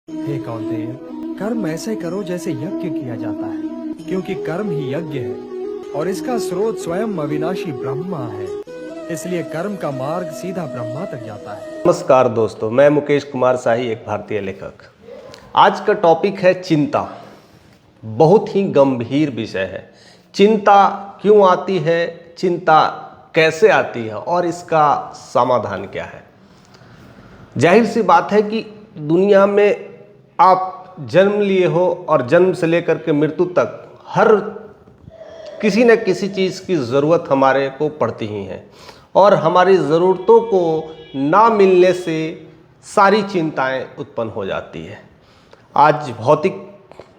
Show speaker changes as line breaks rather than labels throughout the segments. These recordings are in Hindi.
हे कौन्तेय, कर्म ऐसे करो जैसे यज्ञ किया जाता है, क्योंकि कर्म ही यज्ञ है और इसका स्रोत स्वयं अविनाशी ब्रह्मा है। इसलिए कर्म का मार्ग सीधा ब्रह्मा तक जाता है।
नमस्कार दोस्तों, मैं मुकेश कुमार शाही, एक भारतीय लेखक। आज का टॉपिक है चिंता। बहुत ही गंभीर विषय है। चिंता क्यों आती है, चिंता कैसे आती है और इसका समाधान क्या है। जाहिर सी बात है कि दुनिया में आप जन्म लिए हो और जन्म से लेकर के मृत्यु तक हर किसी न किसी चीज़ की ज़रूरत हमारे को पड़ती ही है और हमारी ज़रूरतों को ना मिलने से सारी चिंताएं उत्पन्न हो जाती है। आज भौतिक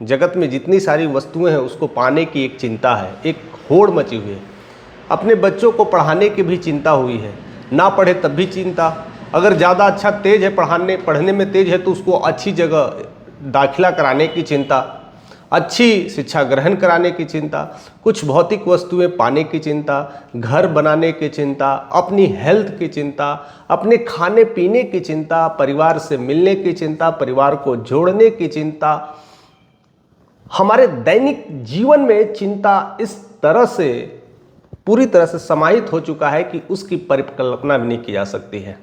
जगत में जितनी सारी वस्तुएं हैं उसको पाने की एक चिंता है, एक होड़ मची हुई है। अपने बच्चों को पढ़ाने की भी चिंता हुई है, ना पढ़े तब भी चिंता। अगर ज़्यादा अच्छा तेज है, पढ़ने में तेज है तो उसको अच्छी जगह दाखिला कराने की चिंता, अच्छी शिक्षा ग्रहण कराने की चिंता, कुछ भौतिक वस्तुएं पाने की चिंता, घर बनाने की चिंता, अपनी हेल्थ की चिंता, अपने खाने पीने की चिंता, परिवार से मिलने की चिंता, परिवार को जोड़ने की चिंता। हमारे दैनिक जीवन में चिंता इस तरह से पूरी तरह से समाहित हो चुका है कि उसकी परिकल्पना भी नहीं की जा सकती है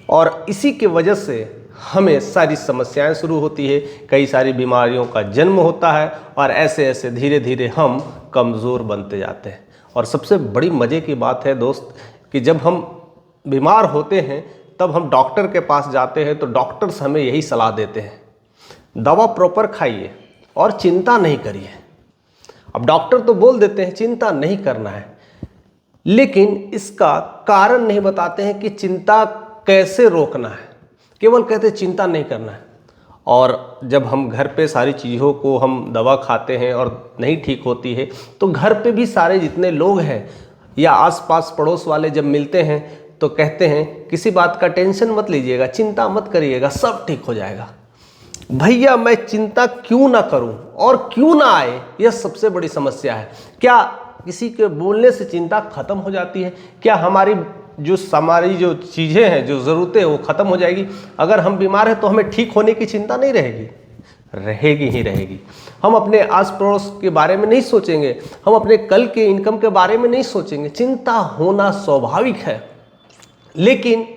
और इसी के वजह से हमें सारी समस्याएं शुरू होती है, कई सारी बीमारियों का जन्म होता है और ऐसे ऐसे धीरे धीरे हम कमज़ोर बनते जाते हैं। और सबसे बड़ी मज़े की बात है दोस्त कि जब हम बीमार होते हैं तब हम डॉक्टर के पास जाते हैं तो डॉक्टर्स हमें यही सलाह देते हैं, दवा प्रॉपर खाइए और चिंता नहीं करिए। अब डॉक्टर तो बोल देते हैं चिंता नहीं करना है, लेकिन इसका कारण नहीं बताते हैं कि चिंता कैसे रोकना है। केवल कहते हैं चिंता नहीं करना है। और जब हम घर पे सारी चीज़ों को हम दवा खाते हैं और नहीं ठीक होती है तो घर पे भी सारे जितने लोग हैं या आसपास पड़ोस वाले जब मिलते हैं तो कहते हैं किसी बात का टेंशन मत लीजिएगा, चिंता मत करिएगा, सब ठीक हो जाएगा। भैया मैं चिंता क्यों ना करूं और क्यों ना आए, यह सबसे बड़ी समस्या है। क्या किसी के बोलने से चिंता खत्म हो जाती है? क्या हमारी जो चीज़ें हैं, जो ज़रूरतें हैं वो ख़त्म हो जाएगी? अगर हम बीमार हैं तो हमें ठीक होने की चिंता नहीं रहेगी? रहेगी ही रहेगी। हम अपने आस पड़ोस के बारे में नहीं सोचेंगे, हम अपने कल के इनकम के बारे में नहीं सोचेंगे। चिंता होना स्वाभाविक है, लेकिन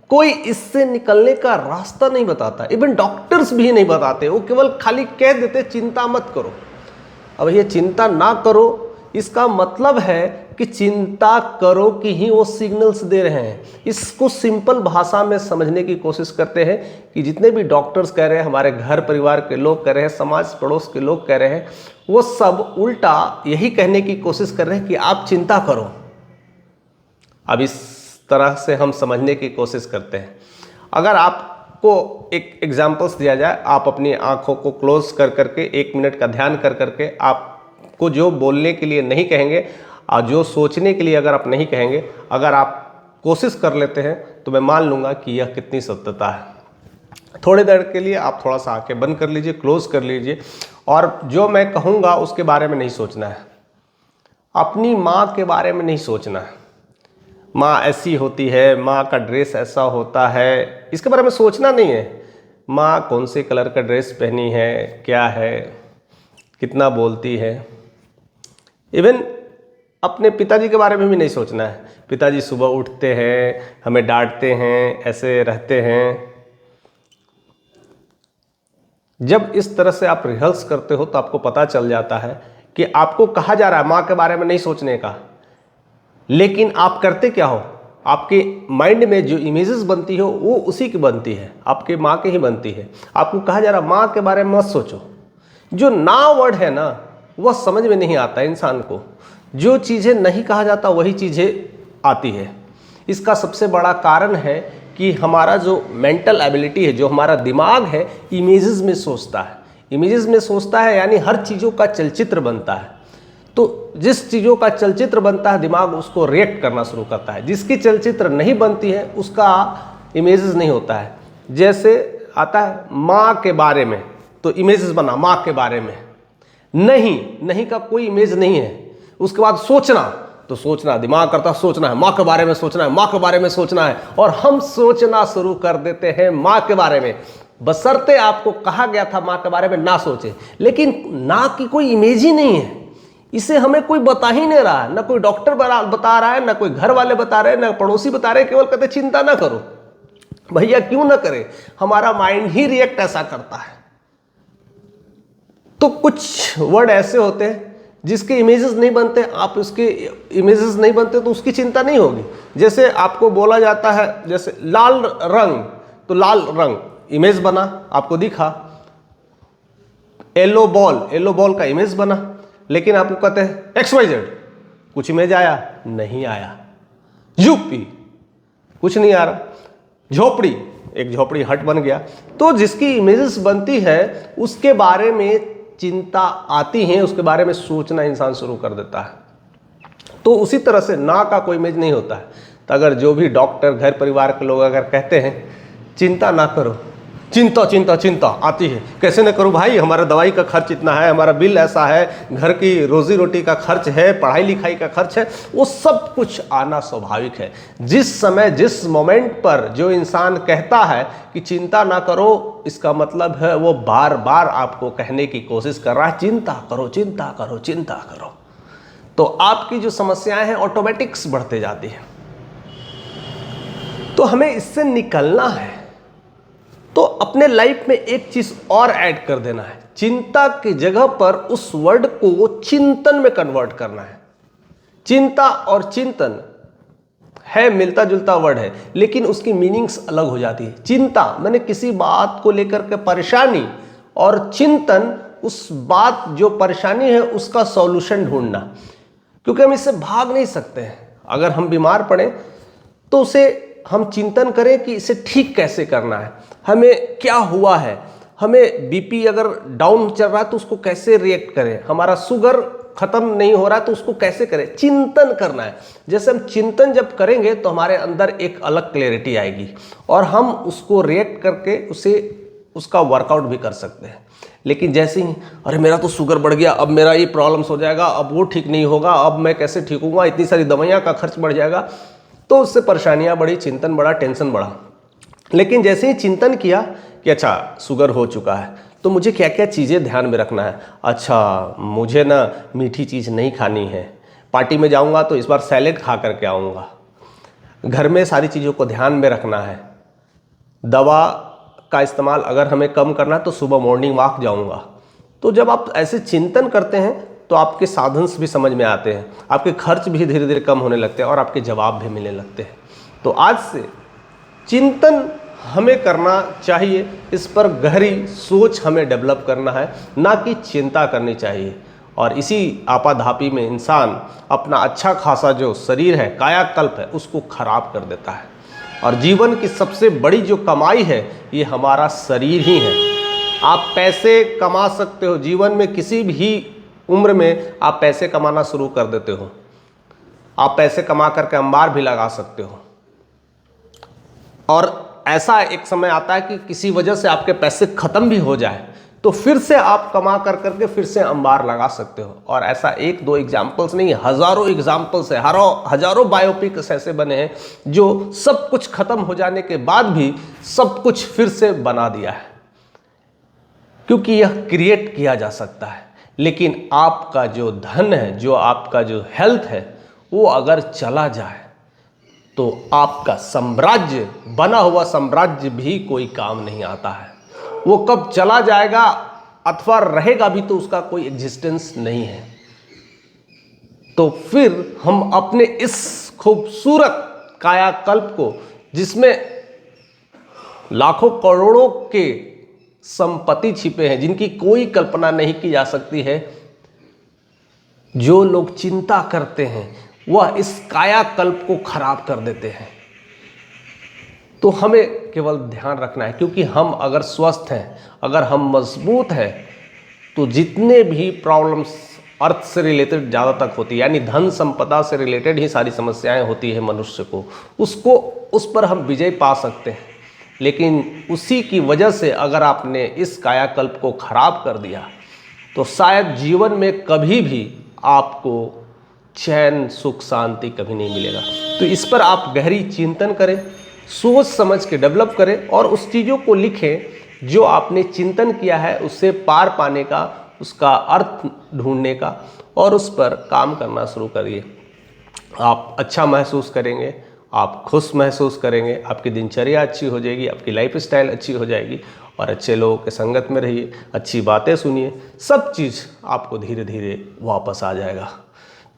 कोई इससे निकलने का रास्ता नहीं बताता। इवन डॉक्टर्स भी नहीं बताते, वो केवल खाली कह देते चिंता मत करो। अब ये चिंता ना करो इसका मतलब है कि चिंता करो कि ही वो सिग्नल्स दे रहे हैं। इसको सिंपल भाषा में समझने की कोशिश करते हैं कि जितने भी डॉक्टर्स कह रहे हैं, हमारे घर परिवार के लोग कह रहे हैं, समाज पड़ोस के लोग कह रहे हैं, वो सब उल्टा यही कहने की कोशिश कर रहे हैं कि आप चिंता करो। अब इस तरह से हम समझने की कोशिश करते हैं। अगर आपको एक एग्जाम्पल्स दिया जाए, आप अपनी आंखों को क्लोज कर करके 1 मिनट का ध्यान कर करके आपको जो बोलने के लिए नहीं कहेंगे और जो सोचने के लिए अगर आप नहीं कहेंगे, अगर आप कोशिश कर लेते हैं तो मैं मान लूँगा कि यह कितनी सत्यता है। थोड़ी देर के लिए आप थोड़ा सा आंखें बंद कर लीजिए, क्लोज कर लीजिए और जो मैं कहूँगा उसके बारे में नहीं सोचना है। अपनी माँ के बारे में नहीं सोचना है, माँ ऐसी होती है, माँ का ड्रेस ऐसा होता है, इसके बारे में सोचना नहीं है। माँ कौन से कलर का ड्रेस पहनी है, क्या है, कितना बोलती है। इवन अपने पिताजी के बारे में भी नहीं सोचना है। पिताजी सुबह उठते हैं, हमें डांटते हैं, ऐसे रहते हैं। जब इस तरह से आप रिहर्स करते हो तो आपको पता चल जाता है कि आपको कहा जा रहा है माँ के बारे में नहीं सोचने का, लेकिन आप करते क्या हो? आपके माइंड में जो इमेजेस बनती हो वो उसी की बनती है, आपके माँ के ही बनती है। आपको कहा जा रहा है माँ के बारे में मत सोचो। जो ना वर्ड है ना वह समझ में नहीं आता इंसान को। जो चीज़ें नहीं कहा जाता वही चीज़ें आती है। इसका सबसे बड़ा कारण है कि हमारा जो मेंटल एबिलिटी है, जो हमारा दिमाग है, इमेजेस में सोचता है। इमेजेस में सोचता है यानी हर चीज़ों का चलचित्र बनता है। तो जिस चीज़ों का चलचित्र बनता है दिमाग उसको रिएक्ट करना शुरू करता है। जिसकी चलचित्र नहीं बनती है उसका इमेजेस नहीं होता है। जैसे आता है माँ के बारे में तो इमेजेस बना माँ के बारे में, नहीं का कोई इमेज नहीं है। उसके बाद सोचना तो सोचना, दिमाग करता सोचना है, माँ के बारे में सोचना है, माँ के बारे में सोचना है, और हम सोचना शुरू कर देते हैं माँ के बारे में। बशर्ते आपको कहा गया था माँ के बारे में ना सोचें, लेकिन ना की कोई इमेज ही नहीं है, इसे हमें कोई बता ही नहीं रहा है, ना कोई डॉक्टर बता रहा है, ना कोई घर वाले बता रहे हैं, ना पड़ोसी बता रहे हैं, केवल कहते चिंता ना करो। भैया क्यों ना करे, हमारा माइंड ही रिएक्ट ऐसा करता है। तो कुछ वर्ड ऐसे होते हैं जिसके इमेजेस नहीं बनते, आप उसके इमेजेस नहीं बनते तो उसकी चिंता नहीं होगी। जैसे आपको बोला जाता है जैसे लाल रंग, तो लाल रंग इमेज बना, आपको दिखा। येलो बॉल का इमेज बना, लेकिन आपको कहते हैं XYZ, कुछ इमेज आया? नहीं आया। यूपी, कुछ नहीं आ रहा। झोपड़ी, एक झोपड़ी हट बन गया। तो जिसकी इमेजेस बनती है उसके बारे में चिंता आती है, उसके बारे में सोचना इंसान शुरू कर देता है। तो उसी तरह से ना का कोई इमेज नहीं होता है। तो अगर जो भी डॉक्टर, घर परिवार के लोग अगर कहते हैं चिंता ना करो, चिंता चिंता चिंता आती है, कैसे ना करूं भाई, हमारा दवाई का खर्च इतना है, हमारा बिल ऐसा है, घर की रोजी रोटी का खर्च है, पढ़ाई लिखाई का खर्च है, वो सब कुछ आना स्वाभाविक है। जिस समय जिस मोमेंट पर जो इंसान कहता है कि चिंता ना करो, इसका मतलब है वो बार बार आपको कहने की कोशिश कर रहा है चिंता करो चिंता करो चिंता करो। तो आपकी जो समस्याएं हैं ऑटोमेटिक्स बढ़ते जाती हैं। तो हमें इससे निकलना है, तो अपने लाइफ में एक चीज और ऐड कर देना है। चिंता की जगह पर उस वर्ड को चिंतन में कन्वर्ट करना है। चिंता और चिंतन है मिलता जुलता वर्ड है, लेकिन उसकी मीनिंग्स अलग हो जाती है। चिंता मैंने किसी बात को लेकर के परेशानी, और चिंतन उस बात जो परेशानी है उसका सॉल्यूशन ढूंढना, क्योंकि हम इससे भाग नहीं सकते हैं। अगर हम बीमार पड़े तो उसे हम चिंतन करें कि इसे ठीक कैसे करना है, हमें क्या हुआ है, हमें बीपी अगर डाउन चल रहा है तो उसको कैसे रिएक्ट करें, हमारा शुगर खत्म नहीं हो रहा है तो उसको कैसे करें, चिंतन करना है। जैसे हम चिंतन जब करेंगे तो हमारे अंदर एक अलग क्लैरिटी आएगी और हम उसको रिएक्ट करके उसका वर्कआउट भी कर सकते हैं। लेकिन जैसे ही अरे मेरा तो शुगर बढ़ गया, अब मेरा ये प्रॉब्लम्स हो जाएगा, अब वो ठीक नहीं होगा, अब मैं कैसे ठीक होऊंगा, इतनी सारी दवाइयाँ का खर्च बढ़ जाएगा, तो उससे परेशानियाँ बढ़ी, चिंतन बढ़ा, टेंशन बढ़ा। लेकिन जैसे ही चिंतन किया कि अच्छा शुगर हो चुका है तो मुझे क्या क्या चीज़ें ध्यान में रखना है, अच्छा मुझे ना मीठी चीज़ नहीं खानी है, पार्टी में जाऊंगा तो इस बार सैलेड खा करके आऊँगा, घर में सारी चीज़ों को ध्यान में रखना है, दवा का इस्तेमाल अगर हमें कम करना है तो सुबह मॉर्निंग वॉक जाऊँगा। तो जब आप ऐसे चिंतन करते हैं तो आपके साधन्स भी समझ में आते हैं, आपके खर्च भी धीरे धीरे कम होने लगते हैं और आपके जवाब भी मिलने लगते हैं। तो आज से चिंतन हमें करना चाहिए, इस पर गहरी सोच हमें डेवलप करना है, ना कि चिंता करनी चाहिए। और इसी आपाधापी में इंसान अपना अच्छा खासा जो शरीर है, कायाकल्प है, उसको खराब कर देता है। और जीवन की सबसे बड़ी जो कमाई है ये हमारा शरीर ही है। आप पैसे कमा सकते हो, जीवन में किसी भी उम्र में आप पैसे कमाना शुरू कर देते हो, आप पैसे कमा करके अंबार भी लगा सकते हो। और ऐसा एक समय आता है कि किसी वजह से आपके पैसे खत्म भी हो जाए तो फिर से आप कमा कर करके फिर से अंबार लगा सकते हो। और ऐसा एक दो एग्जाम्पल्स नहीं, हजारों एग्जाम्पल्स है, हजारों बायोपिक्स ऐसे बने हैं जो सब कुछ खत्म हो जाने के बाद भी सब कुछ फिर से बना दिया है, क्योंकि यह क्रिएट किया जा सकता है। लेकिन आपका जो धन है, जो आपका जो हेल्थ है, वो अगर चला जाए तो आपका साम्राज्य, बना हुआ साम्राज्य भी कोई काम नहीं आता है। वो कब चला जाएगा अथवा रहेगा भी तो उसका कोई एग्जिस्टेंस नहीं है। तो फिर हम अपने इस खूबसूरत कायाकल्प को, जिसमें लाखों करोड़ों के संपत्ति छिपे हैं जिनकी कोई कल्पना नहीं की जा सकती है, जो लोग चिंता करते हैं वह इस कायाकल्प को खराब कर देते हैं। तो हमें केवल ध्यान रखना है, क्योंकि हम अगर स्वस्थ हैं, अगर हम मजबूत हैं, तो जितने भी प्रॉब्लम्स अर्थ से रिलेटेड ज़्यादा तक होती है, यानी धन संपदा से रिलेटेड ही सारी समस्याएं होती है मनुष्य को, उस पर हम विजय पा सकते हैं। लेकिन उसी की वजह से अगर आपने इस कायाकल्प को खराब कर दिया तो शायद जीवन में कभी भी आपको चैन, सुख, शांति कभी नहीं मिलेगा। तो इस पर आप गहरी चिंतन करें, सोच समझ के डेवलप करें और उस चीज़ों को लिखें जो आपने चिंतन किया है उससे पार पाने का, उसका अर्थ ढूंढने का और उस पर काम करना शुरू करिए। आप अच्छा महसूस करेंगे, आप खुश महसूस करेंगे, आपकी दिनचर्या अच्छी हो जाएगी, आपकी लाइफ स्टाइल अच्छी हो जाएगी और अच्छे लोगों के संगत में रहिए, अच्छी बातें सुनिए, सब चीज़ आपको धीरे धीरे वापस आ जाएगा।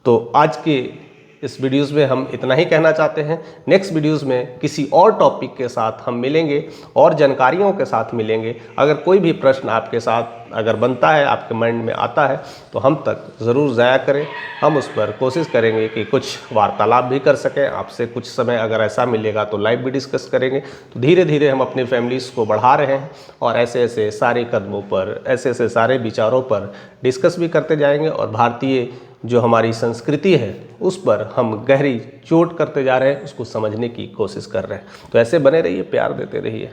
तो आज के इस वीडियोज़ में हम इतना ही कहना चाहते हैं। नेक्स्ट वीडियोज़ में किसी और टॉपिक के साथ हम मिलेंगे और जानकारियों के साथ मिलेंगे। अगर कोई भी प्रश्न आपके साथ अगर बनता है, आपके माइंड में आता है, तो हम तक ज़रूर जाया करें। हम उस पर कोशिश करेंगे कि कुछ वार्तालाप भी कर सकें आपसे। कुछ समय अगर ऐसा मिलेगा तो लाइव भी डिस्कस करेंगे। तो धीरे धीरे हम अपनी फैमिलीज़ को बढ़ा रहे हैं और ऐसे ऐसे सारे कदमों पर, ऐसे ऐसे सारे विचारों पर डिस्कस भी करते जाएंगे और भारतीय जो हमारी संस्कृति है उस पर हम गहरी चोट करते जा रहे हैं, उसको समझने की कोशिश कर रहे हैं। तो ऐसे बने रहिए, प्यार देते रहिए।